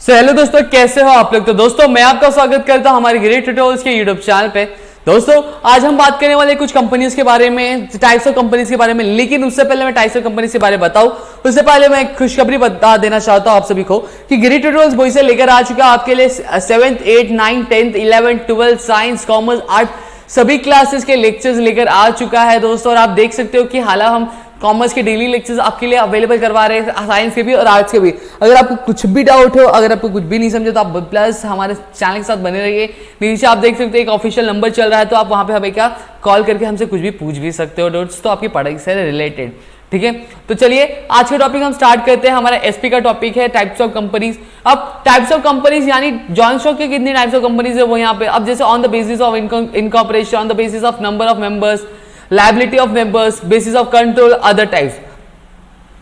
Hello दोस्तों, कैसे हो आप लोग। तो दोस्तों मैं आपका स्वागत करता हूं हमारे ग्रेट ट्यूटोरियल्स के यूट्यूब चैनल पे। दोस्तों आज हम बात करने वाले कुछ कंपनीज के बारे में, टाइप्स ऑफ कंपनीज के बारे में। लेकिन उससे पहले मैं टाइप्स ऑफ कंपनीज के बारे में बताऊं, उससे पहले मैं एक खुशखबरी बता देना चाहता हूं आप सभी को कि ग्रेट ट्यूटोरियल्स वही से लेकर आ चुका है आपके लिए 7th 8th 9th 10th 11th 12th science commerce art सभी क्लासेस के लेक्चर्स लेकर आ चुका है दोस्तों। और आप देख सकते हो कि हालांकि हम कॉमर्स के डेली लेक्चर्स आपके लिए अवेलेबल करवा रहे हैं, साइंस के भी और आर्ट्स के भी। अगर आपको कुछ भी डाउट हो, अगर आपको कुछ भी नहीं समझे, तो आप प्लस हमारे चैनल के साथ बने रहिए। नीचे आप देख सकते हैं एक ऑफिशियल नंबर चल रहा है, तो आप वहां पे हमें क्या कॉल करके हमसे कुछ भी पूछ भी सकते हो दोस्तों, आपकी पढ़ाई से रिलेटेड। ठीक है, तो चलिए आज का टॉपिक हम स्टार्ट करते हैं। हमारा एसपी का टॉपिक है टाइप्स ऑफ कंपनीज। अब टाइप्स ऑफ कंपनीज यानी जॉइंट स्टॉक के कितनी टाइप्स ऑफ कंपनीज है वो यहाँ पे। अब जैसे on the basis of incorporation, on the basis of number of members, liability of members, basis of control, other types.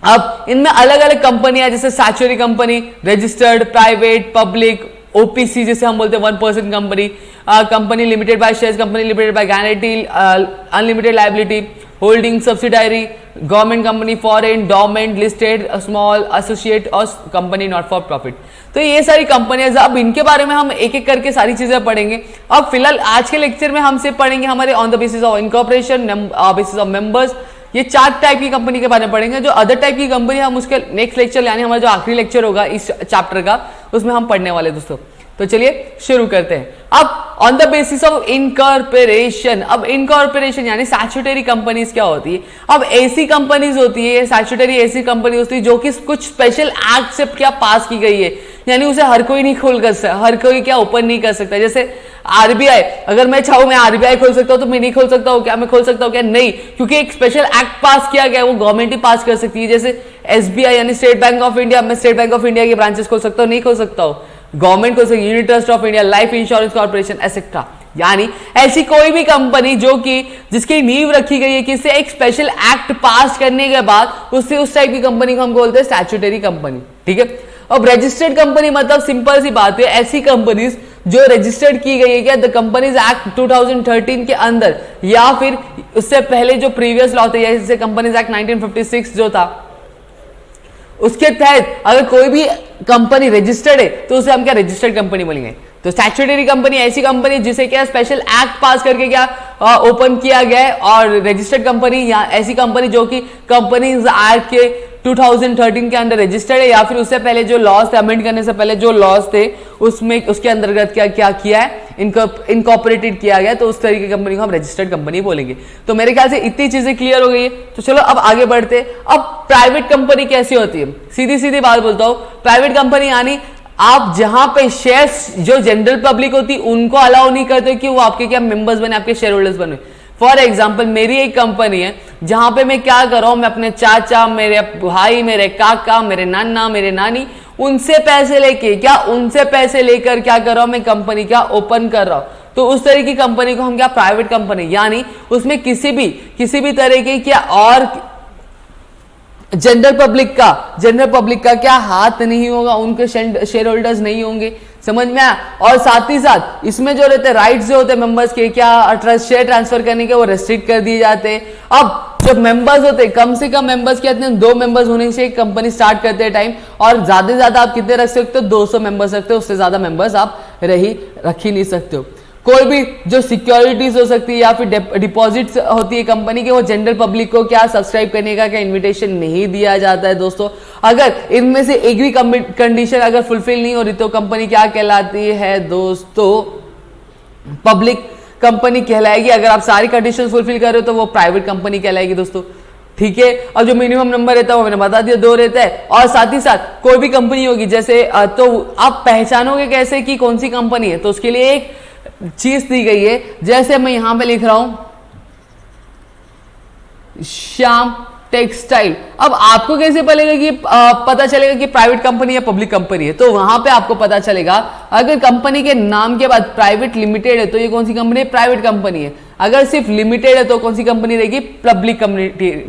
अब इनमें अलग अलग कंपनियां जैसे statutory company, registered, private, public, OPC जिसे हम बोलते हैं 1% company, company limited by shares, company limited by guarantee, unlimited liability, holding, subsidiary, government company, foreign, डोमेंट, listed, small, associate और कंपनी नॉट फॉर प्रॉफिट। तो ये सारी कंपनियां, अब इनके बारे में हम एक एक करके सारी चीजें पढ़ेंगे। अब फिलहाल आज के लेक्चर में हम सिर्फ पढ़ेंगे हमारे on the basis of incorporation, basis of members, ये 4 टाइप की कंपनी के बारे में पढ़ेंगे। जो अदर टाइप की कंपनी हम उसके नेक्स्ट लेक्चर यानी हमारा जो आखिरी लेक्चर होगा इस चैप्टर का, उसमें हम पढ़ने वाले दोस्तों। तो चलिए शुरू करते हैं। अब on the basis of incorporation, अब इनकॉर्पोरेशन यानी स्टैट्यूटरी कंपनीज क्या होती है। अब ऐसी कंपनीज होती है, स्टैट्यूटरी ऐसी कंपनी होती है जो कि कुछ स्पेशल एक्ट से क्या पास की गई है, यानी उसे हर कोई नहीं खोल कर सकता, हर कोई क्या ओपन नहीं कर सकता। जैसे आरबीआई, अगर मैं चाहूं मैं आरबीआई खोल सकता हूं तो मैं नहीं खोल सकता हूं क्या? मैं खोल सकता हूं क्या? नहीं, क्योंकि एक स्पेशल एक्ट पास किया गया, वो गवर्नमेंट ही पास कर सकती है। जैसे एसबीआई यानी स्टेट बैंक ऑफ इंडिया, मैं स्टेट बैंक ऑफ इंडिया की ब्रांचेस खोल सकता हूं? नहीं खोल सकता हूं। गवर्नमेंट खोल सकती है, unit trust of India, life insurance corporation etcetera. यानी ऐसी कोई भी कंपनी जो कि जिसकी नींव रखी गई है किसी एक स्पेशल एक्ट पास करने के बाद, उससे उस टाइप की कंपनी को हम बोलते हैं स्टैट्यूटरी कंपनी। ठीक है, अब रजिस्टर्ड कंपनी मतलब सिंपल सी बात है, ऐसी कंपनीज जो रजिस्टर्ड की गई है क्या द कंपनीज एक्ट 2013 के अंदर, या फिर उससे पहले जो प्रीवियस लॉ थे, जैसे कंपनीज एक्ट 1956 जो था, उसके तहत अगर कोई भी कंपनी रजिस्टर्ड है तो उसे हम क्या रजिस्टर्ड कंपनी बोलेंगे। तो स्टैट्यूटरी कंपनी ऐसी कंपनी जिसे क्या स्पेशल एक्ट पास करके क्या ओपन किया गया है, और रजिस्टर्ड कंपनी या ऐसी कंपनी जो कि कंपनीज एक्ट के 2013 के अंदर रजिस्टर्ड है, या फिर उससे पहले जो लॉज थे, अमेंड करने से पहले जो लॉज थे उसमें उसके अंतर्गत क्या क्या किया है, इनकॉर्पोरेटेड किया गया, तो उस तरीके की कंपनी को हम रजिस्टर्ड कंपनी बोलेंगे। तो मेरे ख्याल से इतनी चीजें क्लियर हो गई है। तो चलो अब आगे बढ़ते। अब प्राइवेट कंपनी कैसी होती है, सीधी सीधी बात बोलता हूं, प्राइवेट कंपनी यानी आप जहां पे शेयर्स जो जनरल पब्लिक होती उनको अलाउ नहीं करते कि वो आपके क्या मेंबर्स बने, आपके शेयर होल्डर्स बने। फॉर एग्जाम्पल मेरी एक कंपनी है जहां पे मैं क्या कर रहा हूं, मैं अपने चाचा, मेरे भाई, मेरे काका, मेरे नाना, मेरे नानी, उनसे पैसे लेके उनसे पैसे लेकर क्या कर रहा हूं, मैं कंपनी क्या ओपन कर रहा हूं। तो उस तरह की कंपनी को हम क्या प्राइवेट कंपनी, यानी उसमें किसी भी तरह की क्या और जनरल पब्लिक का क्या हाथ नहीं होगा, उनके शेयर होल्डर्स नहीं होंगे। समझ में आया। और साथ ही साथ इसमें जो रहते राइट्स जो होते हैं मेंबर्स के, क्या शेयर ट्रांसफर करने के, वो रेस्ट्रिक्ट कर दिए जाते हैं। अब जब मेंबर्स होते हैं, कम से कम मेंबर्स कहते हैं 2 मेंबर्स होने से कंपनी स्टार्ट करते हैं टाइम, और ज्यादा से ज्यादा आप कितने रख सकते हो, 200 मेंबर्स रखते हो, उससे ज्यादा मेंबर्स आप रख ही नहीं सकते हो। कोई भी जो सिक्योरिटीज हो सकती है या फिर डिपॉजिट्स होती है कंपनी के, वो जनरल पब्लिक को क्या सब्सक्राइब करने का क्या इनविटेशन नहीं दिया जाता है दोस्तों। अगर इनमें से एक भी कंडीशन अगर फुलफिल नहीं हो रही तो कंपनी क्या कहलाती है दोस्तों, पब्लिक कंपनी कहलाएगी। अगर आप सारी कंडीशन फुलफिल कर रहे हो तो वो प्राइवेट कंपनी कहलाएगी दोस्तों। ठीक है, और जो मिनिमम नंबर रहता है वो मैंने बता दिया 2 रहता है। और साथ ही साथ कोई भी कंपनी होगी जैसे, तो आप पहचानोगे कैसे कि कौन सी कंपनी है, तो उसके लिए एक चीज दी गई है। जैसे मैं यहां पे लिख रहा हूं श्याम टेक्सटाइल। अब आपको कैसे पता चलेगा कि प्राइवेट कंपनी या पब्लिक कंपनी है, तो वहां पे आपको पता चलेगा अगर कंपनी के नाम के बाद प्राइवेट लिमिटेड है तो ये कौन सी कंपनी है, प्राइवेट कंपनी है। अगर सिर्फ लिमिटेड है तो कौन सी कंपनी रहेगी, पब्लिक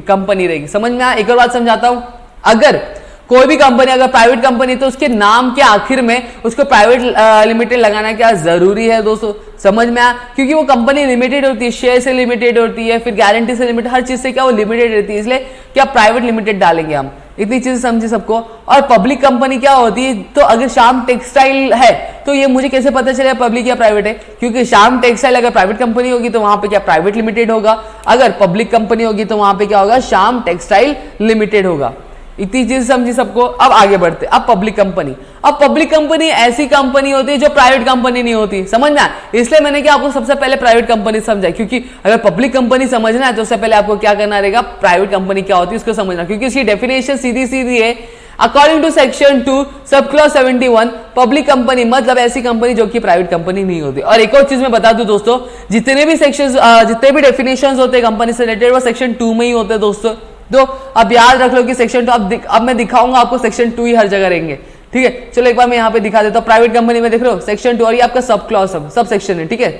कंपनी रहेगी। समझ में आया। एक और बात समझाता हूं, अगर कोई भी कंपनी अगर प्राइवेट कंपनी तो उसके नाम के आखिर में उसको प्राइवेट लिमिटेड लगाना क्या जरूरी है दोस्तों। समझ में आया, क्योंकि वो कंपनी लिमिटेड होती है, शेयर से लिमिटेड होती है, फिर गारंटी से लिमिटेड, हर चीज से क्या वो लिमिटेड रहती है, इसलिए क्या प्राइवेट लिमिटेड डालेंगे हम। इतनी चीजें समझे सबको। और पब्लिक कंपनी क्या होती है, तो अगर श्याम टेक्सटाइल है तो ये मुझे कैसे पता चलेगा पब्लिक या प्राइवेट है, क्योंकि श्याम टेक्सटाइल अगर प्राइवेट कंपनी होगी तो वहां पे क्या प्राइवेट लिमिटेड होगा, अगर पब्लिक कंपनी होगी तो वहां पे क्या होगा श्याम टेक्सटाइल लिमिटेड होगा। इतनी चीज समझी सबको। अब आगे बढ़ते, अब पब्लिक कंपनी। अब पब्लिक कंपनी ऐसी कंपनी होती है जो प्राइवेट कंपनी नहीं होती, समझ में आया? इसलिए मैंने क्या आपको सबसे पहले प्राइवेट कंपनी समझाई, क्योंकि अगर पब्लिक कंपनी समझना है तो उससे पहले आपको क्या करना रहेगा, प्राइवेट कंपनी क्या होती है उसको समझना, क्योंकि इसकी डेफिनेशन सीधी सीधी है। According to section 2 sub clause 71 public company मतलब ऐसी कंपनी जो कि प्राइवेट कंपनी नहीं होती। और एक और चीज मैं बता दूं दोस्तों, जितने भी सेक्शंस जितने भी डेफिनेशंस होते हैं कंपनी से रिलेटेड वो सेक्शन 2 में ही होते हैं दोस्तों। तो अब याद रख लो कि सेक्शन 2 अब मैं दिखाऊंगा आपको सेक्शन 2 ही हर जगह रहेंगे, ठीक है। चलो एक बार मैं यहाँ पे दिखा देता हूँ। प्राइवेट कंपनी में देख रहे हो सेक्शन 2 और ये आपका सब क्लॉज सब सेक्शन है, ठीक है।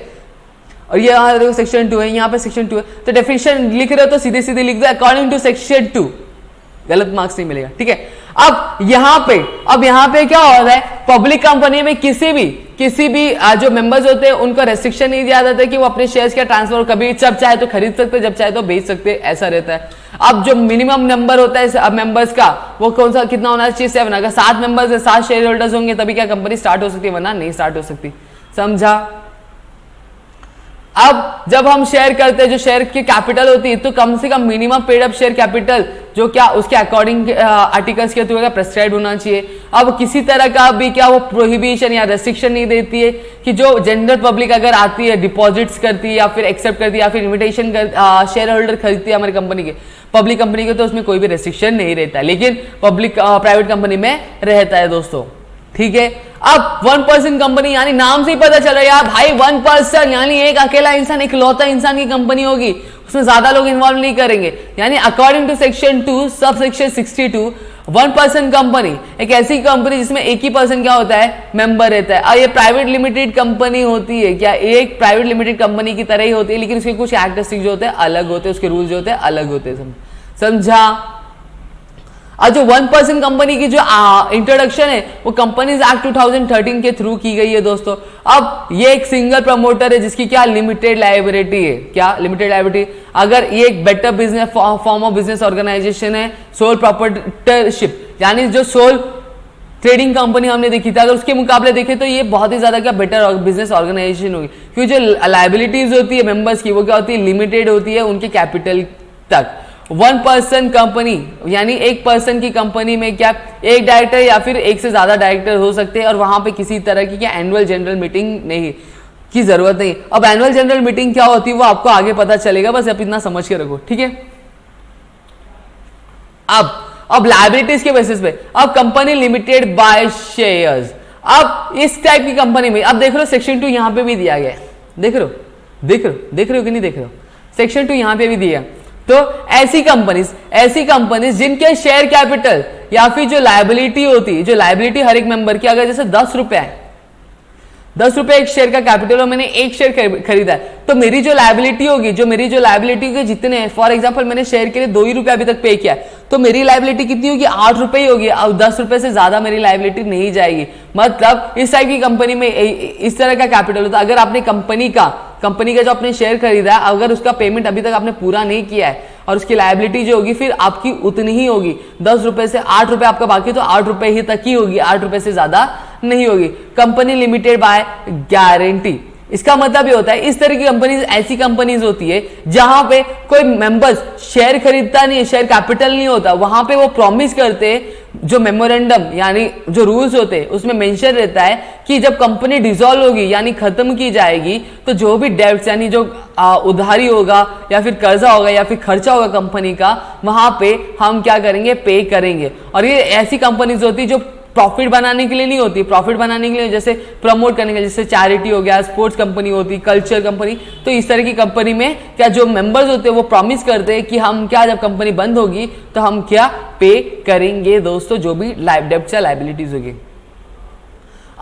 और ये यहाँ देखो सेक्शन 2 है, यहाँ पे सेक्शन 2 है। तो डेफिनेशन लिख रहे हो तो सीधे सीधे लिख दो अकॉर्डिंग टू सेक्शन 2, गलत मार्क्स नहीं मिलेगा, ठीक है। अब यहाँ पे क्या हो रहा है, पब्लिक कंपनी में किसी भी जो मेंबर्स होते हैं उनको रेस्ट्रिक्शन नहीं दिया जाता है कि वो अपने शेयर्स का ट्रांसफर कभी जब चाहे तो खरीद सकते, जब चाहे तो बेच सकते, ऐसा रहता है। अब जो मिनिमम नंबर होता है मेंबर्स का वो कौन सा कितना होना चाहिए, 7। अगर 7 मेंबर्स है, 7 शेयर होल्डर्स होंगे तभी क्या कंपनी स्टार्ट हो सकती है, वरना नहीं स्टार्ट हो सकती, समझा? अब जब हम शेयर करते हैं, जो शेयर की कैपिटल होती है तो कम से कम minimum paid up share capital जो क्या उसके अकॉर्डिंग आर्टिकल्स के थ्रू प्रेस्क्राइब होना चाहिए। अब किसी तरह का भी क्या वो प्रोहिबिशन या रेस्ट्रिक्शन नहीं देती है कि जो जनरल पब्लिक अगर आती है डिपॉजिट्स करती है या फिर एक्सेप्ट करती है या फिर इन्विटेशन शेयर होल्डर खरीदती है हमारी कंपनी के, पब्लिक कंपनी के, तो उसमें कोई भी रेस्ट्रिक्शन नहीं रहता है, लेकिन पब्लिक प्राइवेट कंपनी में रहता है दोस्तों, ठीक है। अब 1% कंपनी, यानी नाम से ही पता चल रहा है यार भाई 1%, यानी एक अकेला इंसान, एक लौता इंसान की कंपनी होगी, उसमें ज्यादा लोग इन्वॉल्व नहीं करेंगे। यानी according to section 2 sub section 62 1% company एक ऐसी कंपनी जिसमें एक ही पर्सन क्या होता है, मेंबर रहता है। और ये प्राइवेट लिमिटेड कंपनी होती है, क्या एक प्राइवेट लिमिटेड कंपनी की तरह ही होती है, लेकिन उसके कुछ कैरेक्टरिस्टिक जो होते हैं अलग होते हैं, उसके रूल्स जो होते हैं अलग होते हैं, समझा? और जो 1% कंपनी की जो इंट्रोडक्शन है वो कंपनीज एक्ट 2013 के थ्रू की गई है दोस्तों। अब ये एक सिंगल प्रमोटर है जिसकी क्या लिमिटेड लायबिलिटी है, क्या लिमिटेड लायबिलिटी। अगर ये एक better business form of business organisation है, सोल प्रॉपर्टरशिप, यानी जो सोल ट्रेडिंग कंपनी हमने देखी थी, अगर उसके मुकाबले देखें तो ये बहुत ही ज्यादा क्या बेटर बिजनेस ऑर्गेनाइजेशन होगी, क्योंकि जो लायबिलिटीज होती है मेंबर्स की वो क्या होती है, लिमिटेड होती है उनके कैपिटल तक। 1% कंपनी यानी एक पर्सन की कंपनी में क्या एक डायरेक्टर या फिर एक से ज्यादा डायरेक्टर हो सकते हैं, और वहां पे किसी तरह की क्या एनुअल जनरल मीटिंग नहीं की जरूरत नहीं। अब एनुअल जनरल मीटिंग क्या होती है वो आपको आगे पता चलेगा, बस आप इतना समझ के रखो, ठीक है। अब लायबिलिटीज के बेसिस पे, अब कंपनी लिमिटेड बाय शेयर्स। अब इस टाइप की कंपनी में अब देख लो सेक्शन 2 यहां पे भी दिया गया है, देख रहे हो कि नहीं देख रहे हो, सेक्शन 2 यहां पे भी दिया। तो ऐसी कंपनीज जिनके शेयर कैपिटल या फिर जो लायबिलिटी होती है, जो लायबिलिटी हर एक मेंबर की, अगर जैसे 10 रुपए है, 10 रुपए एक शेयर का कैपिटल और मैंने एक शेयर खरीदा है, तो मेरी जो लायबिलिटी होगी जितने, फॉर एग्जांपल मैंने शेयर के लिए 2 ही रुपए अभी तक पे किया है, तो मेरी लायबिलिटी कितनी होगी, 8 रुपए ही होगी। अब 10 रुपए से ज्यादा मेरी लायबिलिटी नहीं जाएगी। मतलब इस टाइप की कंपनी में इस तरह का कैपिटल होता है। अगर आपने कंपनी का जो आपने शेयर खरीदा है, अगर उसका पेमेंट अभी तक आपने पूरा नहीं किया है और उसकी लायबिलिटी जो होगी फिर आपकी उतनी ही होगी, 10 रुपए से 8 रुपए आपका बाकी, तो 8 रुपए ही तक ही होगी, 8 रुपए से ज्यादा नहीं होगी। कंपनी लिमिटेड बाय गारंटी, इसका मतलब ये होता है इस तरह की कंपनीज ऐसी कंपनीज होती है जहां पे कोई मेंबर्स शेयर खरीदता नहीं है, शेयर कैपिटल नहीं होता, वहां पे वो प्रॉमिस करते हैं, जो मेमोरेंडम यानी जो रूल्स होते हैं उसमें मेंशन रहता है कि जब कंपनी डिसॉल्व होगी यानी खत्म की जाएगी, तो जो भी डेब्ट्स यानी जो उधारी होगा या फिर कर्जा होगा या फिर खर्चा होगा कंपनी का, वहां पे हम क्या करेंगे, पे करेंगे। और ये ऐसी कंपनीज होती है जो प्रॉफिट बनाने के लिए नहीं होती, प्रॉफिट बनाने के लिए जैसे प्रमोट करने के लिए, जैसे चैरिटी हो गया, स्पोर्ट्स कंपनी होती, कल्चर कंपनी, तो इस तरह की कंपनी में क्या जो मेंबर्स होते हैं वो प्रॉमिस करते हैं कि हम क्या जब कंपनी बंद होगी तो हम क्या पे करेंगे दोस्तों, जो भी डेब्ट्स या लायबिलिटीज होगी।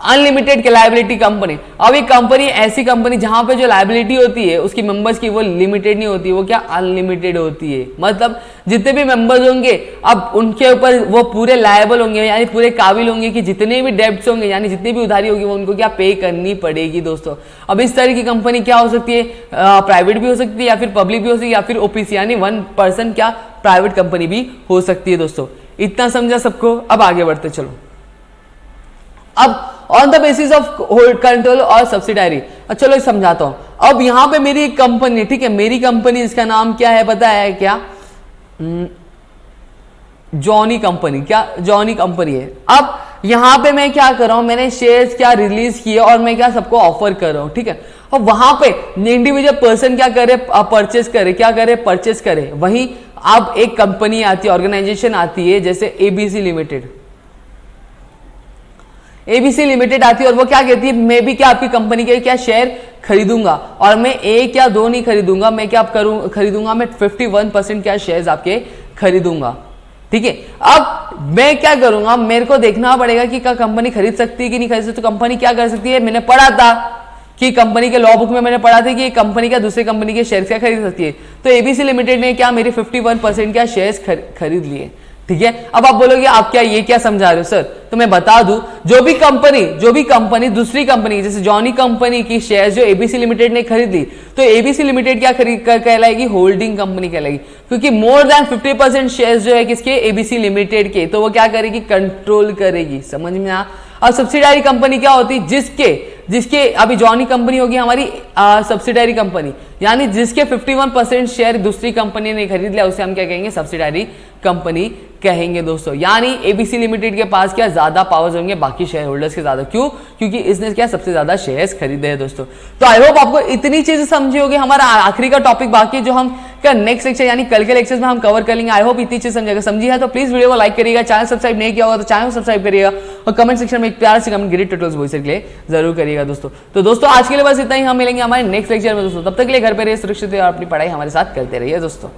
अनलिमिटेड लायबिलिटी कंपनी, अब एक कंपनी ऐसी कंपनी जहां पे जो लायबिलिटी होती है उसकी मेंबर्स की वो लिमिटेड नहीं होती, वो क्या अनलिमिटेड होती है। मतलब जितने भी मेंबर्स होंगे अब उनके ऊपर वो पूरे लायबल होंगे, यानी पूरे काबिल होंगे कि जितने भी डेब्ट्स होंगे यानी जितनी भी उधारी होगी वो उनको क्या पे करनी पड़ेगी दोस्तों। अब इस तरह की कंपनी क्या हो सकती है, प्राइवेट भी हो सकती है या फिर पब्लिक भी हो सकती है या फिर ओपीसी यानी 1% क्या प्राइवेट कंपनी भी हो सकती है दोस्तों। इतना समझा सबको? अब आगे बढ़ते चलो। अब on the basis of hold control और सब्सिडायरी, चलो समझाता हूं। अब यहां पे मेरी एक कंपनी, ठीक है, मेरी कंपनी, इसका नाम क्या है पता है क्या? Johnny company. क्या? जॉनी कंपनी है। अब यहां पे मैं क्या कर रहा हूं, मैंने शेयर्स क्या रिलीज किए और मैं क्या सबको ऑफर कर रहा हूं, ठीक है। और वहां पे इंडिविजुअल पर्सन क्या करे, परचेस करे, क्या करे, परचेस करे। वहीं अब एक कंपनी आती है, ऑर्गेनाइजेशन आती है, जैसे एबीसी लिमिटेड। एबीसी लिमिटेड आती है और वो क्या कहती है, मैं भी क्या आपकी कंपनी के क्या शेयर खरीदूंगा, और मैं एक या दो नहीं खरीदूंगा, मैं क्या खरीदूंगा, मैं 51% क्या शेयर्स आपके खरीदूंगा, ठीक है। अब मैं क्या करूंगा, मेरे को देखना पड़ेगा कि क्या कंपनी खरीद सकती है कि नहीं खरीद सकती। तो कंपनी क्या कर सकती है, मैंने पढ़ा था कि कंपनी के लॉ बुक में मैंने पढ़ा था कि कंपनी क्या दूसरी कंपनी के शेयर्स क्या खरीद सकती है। तो एबीसी लिमिटेड ने क्या मेरे 51% क्या शेयर्स खरीद लिए, ठीक है। अब आप बोलोगे आप क्या ये क्या समझा रहे हो सर? तो मैं बता दूं, जो भी कंपनी दूसरी कंपनी, जैसे जॉनी कंपनी की शेयर्स जो एबीसी लिमिटेड ने खरीद ली, तो एबीसी लिमिटेड क्या कहलाएगी, होल्डिंग कंपनी कहलाएगी, क्योंकि मोर देन 50% शेयर्स जो है किसके, एबीसी लिमिटेड के, तो वो क्या करेगी, कंट्रोल करेगी। समझ में आ? अब सब्सिडायरी कंपनी क्या होती, जिसके अभी जॉनी कंपनी होगी हमारी सब्सिडायरी कंपनी, यानी जिसके 51% शेयर दूसरी कंपनी ने खरीद लिया, उसे हम क्या कहेंगे, सब्सिडायरी कंपनी कहेंगे दोस्तों। यानी एबीसी लिमिटेड के पास क्या ज्यादा पावर्स होंगे बाकी शेयर होल्डर्स के ज्यादा। क्यों? क्योंकि इसने क्या सबसे ज्यादा शेयर्स खरीदे हैं दोस्तों। तो आई होप आपको इतनी चीजें समझी होगी। हमारा आखिरी का टॉपिक बाकी है, जो हम क्या नेक्स्ट लेक्चर यानी कल के लेक्चर्स में हम कवर कर लेंगे। आई होप इतनी चीज समझी है तो प्लीज वीडियो को लाइक करिएगा, चैनल सब्सक्राइब नहीं किया होगा तो चैनल सब्सक्राइब करिएगा, और कमेंट सेक्शन में एक प्यार से कमेंट ग्रेट ट्यूटोरियल्स वॉइस के लिए जरूर करिएगा दोस्तों। तो दोस्तों आज के लिए बस इतना ही, हम मिलेंगे हमारे नेक्स्ट लेक्चर में दोस्तों। तब तक के लिए घर पे रहिए, सुरक्षित रहिए और अपनी पढ़ाई हमारे साथ करते रहिए दोस्तों।